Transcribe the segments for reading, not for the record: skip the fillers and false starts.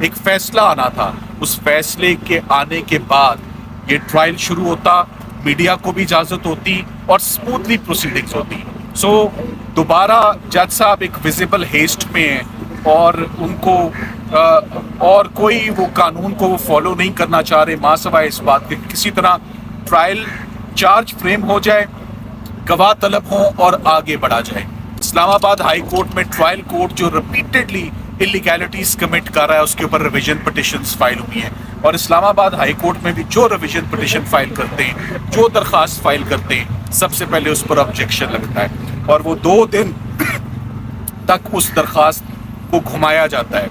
ایک فیصلہ آنا تھا, اس فیصلے کے آنے کے بعد یہ ٹرائل شروع ہوتا, میڈیا کو بھی اجازت ہوتی اور اسموتھلی پروسیڈنگز ہوتی. سو دوبارہ جج صاحب ایک ویزیبل ہیسٹ میں ہیں اور ان کو اور کوئی وہ قانون کو وہ فالو نہیں کرنا چاہ رہے, ماں سوائے اس بات کے کسی طرح ٹرائل چارج فریم ہو جائے, گواہ طلب ہوں اور آگے بڑھا جائے. اسلام آباد ہائی کورٹ میں ٹرائل کورٹ جو ریپیٹڈلی انلیگیلٹیز کمٹ کر رہا ہے, اس کے اوپر ریویژن پٹیشنز فائل ہوئی ہیں, اور اسلام آباد ہائی کورٹ میں بھی جو ریویژن پٹیشن فائل کرتے ہیں, جو درخواست فائل کرتے ہیں, سب سے پہلے اس پر آبجیکشن لگتا ہے, اور وہ 2 دن تک اس درخواست کو گھمایا جاتا ہے.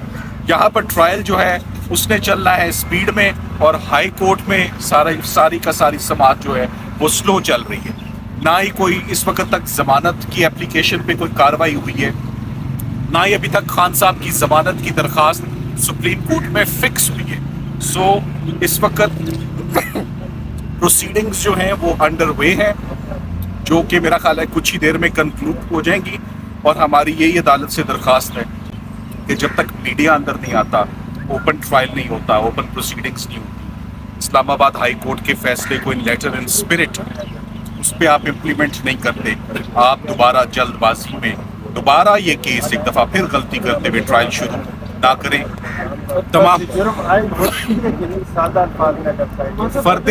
یہاں پر ٹرائل جو ہے اس نے چلنا ہے اسپیڈ میں, اور ہائی کورٹ میں ساری کا ساری سماعت جو ہے وہ سلو چل رہی ہے. نہ ہی کوئی اس وقت تک ضمانت کی اپلیکیشن پہ کوئی کارروائی ہوئی ہے, نہ ہی ابھی تک خان صاحب کی ضمانت کی درخواست سپریم کورٹ میں فکس ہوئی ہے. سو اس وقت پروسیڈنگز جو ہیں وہ انڈر وے ہیں, جو کہ میرا خیال ہے کچھ ہی دیر میں کنکلوڈ ہو جائیں گی. اور ہماری یہی عدالت سے درخواست ہے کہ جب تک میڈیا اندر نہیں آتا, اوپن ٹرائل نہیں ہوتا, اوپن پروسیڈنگز نہیں ہوتی, اسلام آباد ہائی کورٹ کے فیصلے کو ان لیٹر ان اسپرٹ اس پہ آپ امپلیمنٹ نہیں کرتے, آپ دوبارہ جلد بازی میں دوبارہ یہ کیس ایک دفعہ پھر غلطی کرتے ہوئے ٹرائل شروع نہ کریں. تمام فرد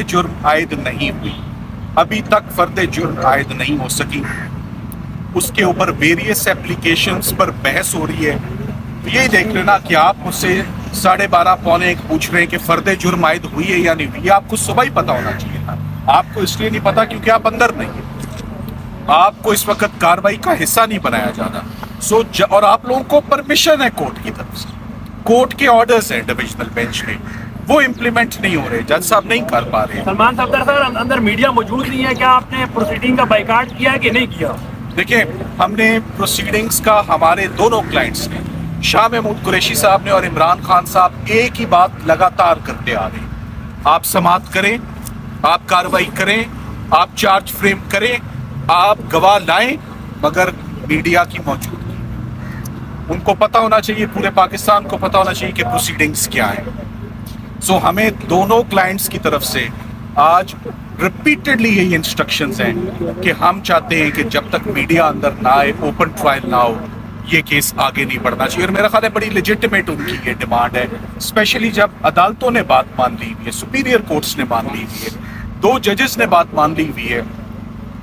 جرم عائد نہیں ہوئی, ابھی تک فرد جرم عائد نہیں ہو سکی, اس کے اوپر ویریس اپلیکیشنز پر بحث ہو رہی ہے. یہ دیکھ لینا کہ آپ مجھ سے 12:30 پونے 1 پوچھ رہے ہیں کہ فرد جرم عائد ہوئی ہے یا نہیں ہوئی. یہ آپ کو صبح ہی پتا ہونا چاہیے تھا, آپ کو اس لیے نہیں پتا کیونکہ آپ اندر نہیں ہیں, آپ کو اس وقت کارروائی کا حصہ نہیں بنایا جانا. اور آپ لوگوں کو پرمیشن ہے کورٹ کی طرف سے, کورٹ کے آرڈرز ہیں ڈویژنل بینچ کے, وہ امپلیمنٹ نہیں ہو رہے, جج صاحب نہیں کر پا رہے. سلمان صاحب اندر میڈیا موجود نہیں ہے, کیا آپ نے پروسیڈنگ کا بائیکاٹ کیا ہے کہ نہیں کیا؟ دیکھیں, ہم نے پروسیڈنگز کا ہمارے دونوں کلائنٹس نے, شاہ محمود قریشی صاحب نے اور عمران خان صاحب, ایک ہی بات لگاتار کرتے آ رہے ہیں, آپ سماعت کریں, آپ کارروائی کریں, آپ چارج فریم کریں, آپ گواہ لائیں, مگر میڈیا کی موجودگی. ان کو پتہ ہونا چاہیے, پورے پاکستان کو پتہ ہونا چاہیے کہ پروسیڈنگز کیا ہیں. سو ہمیں دونوں کلائنٹس کی طرف سے آج ریپیٹڈلی یہی انسٹرکشنز ہیں کہ ہم چاہتے ہیں کہ جب تک میڈیا اندر نہ آئے, اوپن ٹرائل نہ ہو, یہ کیس آگے نہیں بڑھنا چاہیے. اور میرا خیال ہے بڑی لیجٹمیٹ ان کی یہ ڈیمانڈ ہے, اسپیشلی جب عدالتوں نے بات مان لی ہوئی ہے, سپیریئر کورٹس نے مان لی ہوئی ہے, 2 ججز نے بات مان لی ہوئی ہے,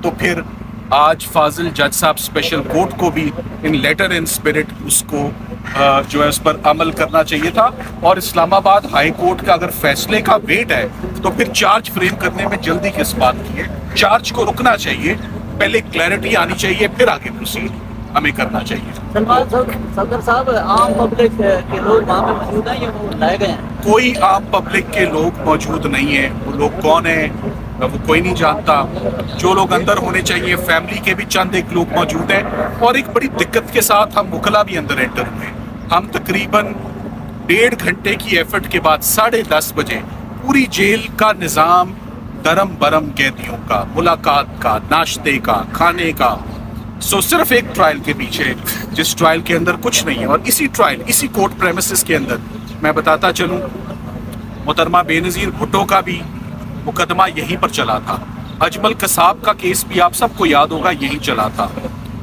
تو پھر آج فاضل جج صاحب اسپیشل کورٹ کو بھی ان لیٹر ان اسپرٹ اس کو جو ہے اس پر عمل کرنا چاہیے تھا. اور اسلام آباد ہائی کورٹ کا اگر فیصلے کا ویٹ ہے تو پھر چارج فریم کرنے میں جلدی کس بات کی ہے, چارج کو رکنا چاہیے, پہلے کلیئرٹی آنی چاہیے, پھر آگے پروسیڈ ہمیں کرنا چاہیے. صدر صاحب, عام پبلک کے لوگ وہاں پہ موجود ہیں یا وہ لائے گئے ہیں؟ کوئی عام پبلک کے لوگ موجود نہیں ہیں, وہ لوگ کون ہیں وہ کوئی نہیں جانتا. جو لوگ اندر ہونے چاہیے, فیملی کے بھی چند ایک لوگ موجود ہیں, اور ایک بڑی دقت کے ساتھ ہم وکلا بھی اندر انٹر ہوئے. ہم تقریباً 1.5 گھنٹے کی ایفرٹ کے بعد 10:30 بجے پوری جیل کا نظام درم برم قیدیوں کا, ملاقات کا, ناشتے کا, کھانے کا, صرف ایک ٹرائل کے پیچھے, جس ٹرائل کے اندر کچھ نہیں ہے. اور اسی ٹرائل, اسی کورٹ پریمیسز کے اندر میں بتاتا چلوں, محترمہ بے نظیر بھٹو کا بھی مقدمہ یہیں پر چلا تھا, اجمل قصاب کا کیس بھی آپ سب کو یاد ہوگا یہیں چلا تھا,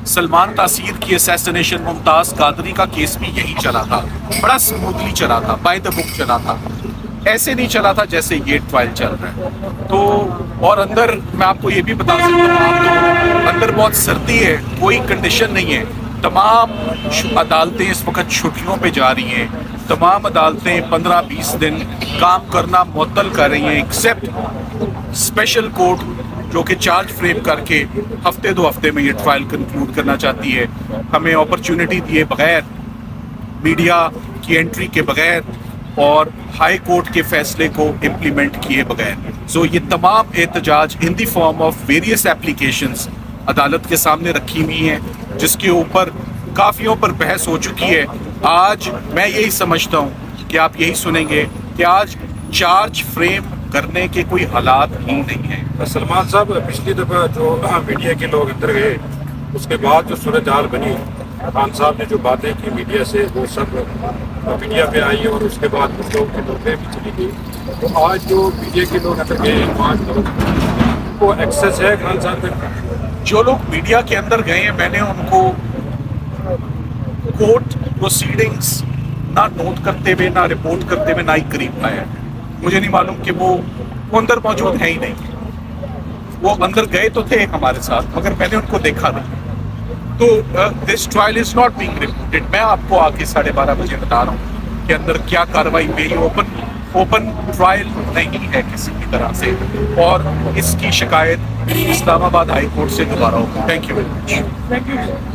سلمان تاثیر کی اسیسنیشن, ممتاز قادری کا کیس بھی یہیں چلا تھا, بڑا سموتھلی چلا تھا, بائی دا بک چلا تھا. ایسے نہیں چلا تھا جیسے یہ ٹرائل چل رہا ہے. تو اور اندر میں آپ کو یہ بھی بتا سکتا ہوں, آپ اندر بہت سردی ہے, کوئی کنڈیشن نہیں ہے, تمام عدالتیں اس وقت چھٹیوں پہ جا رہی ہیں, تمام عدالتیں 15-20 دن کام کرنا معطل کر رہی ہیں, ایکسیپٹ اسپیشل کورٹ جو کہ چارج فریم کر کے ہفتے 2 ہفتے میں یہ ٹرائل کنکلوڈ کرنا چاہتی ہے, ہمیں اپرچونٹی دیے بغیر, میڈیا کی انٹری کے بغیر, اور ہائی کورٹ کے فیصلے کو امپلیمنٹ کیے بغیر. سو یہ تمام احتجاج ان دی فارم آف ویریس اپلیکیشنز عدالت کے سامنے رکھی ہوئی ہیں, جس کے اوپر کافیوں پر بحث ہو چکی ہے. آج میں یہی سمجھتا ہوں کہ آپ یہی سنیں گے کہ آج چارج فریم کرنے کے کوئی حالات ہی نہیں ہیں. سلمان صاحب, پچھلی دفعہ جو میڈیا کے لوگ اندر گئے, اس کے بعد جو صورتحال بنی, خان صاحب نے جو باتیں کی میڈیا سے وہ سب میڈیا پہ آئی اور اس کے بعد کچھ لوگوں کی نوکریاں بھی چلی گئی. تو آج جو میڈیا کے لوگ اندر گئے ہیں 5 لوگ, ان کو ایکسیس ہے خان صاحب پہ؟ جو لوگ میڈیا کے اندر گئے ہیں میں نے ان کو کورٹ پروسیڈنگز نہ نوٹ کرتے ہوئے نہ رپورٹ کرتے ہوئے نہ ہی قریب پایا. مجھے نہیں معلوم کہ وہ اندر موجود ہیں ہی نہیں. وہ اندر گئے تو تھے ہمارے ساتھ مگر میں نے ان کو دیکھا نہیں. تو this trial is not being reported. میں آپ کو آ کے 12:30 بجے بتا رہا ہوں کہ اندر کیا کارروائی ہوئی. اوپن ٹرائل نہیں ہے کسی بھی طرح سے, اور اس کی شکایت اسلام آباد ہائی کورٹ سے دوبارہ ہوگی. Thank you very much. Thank you.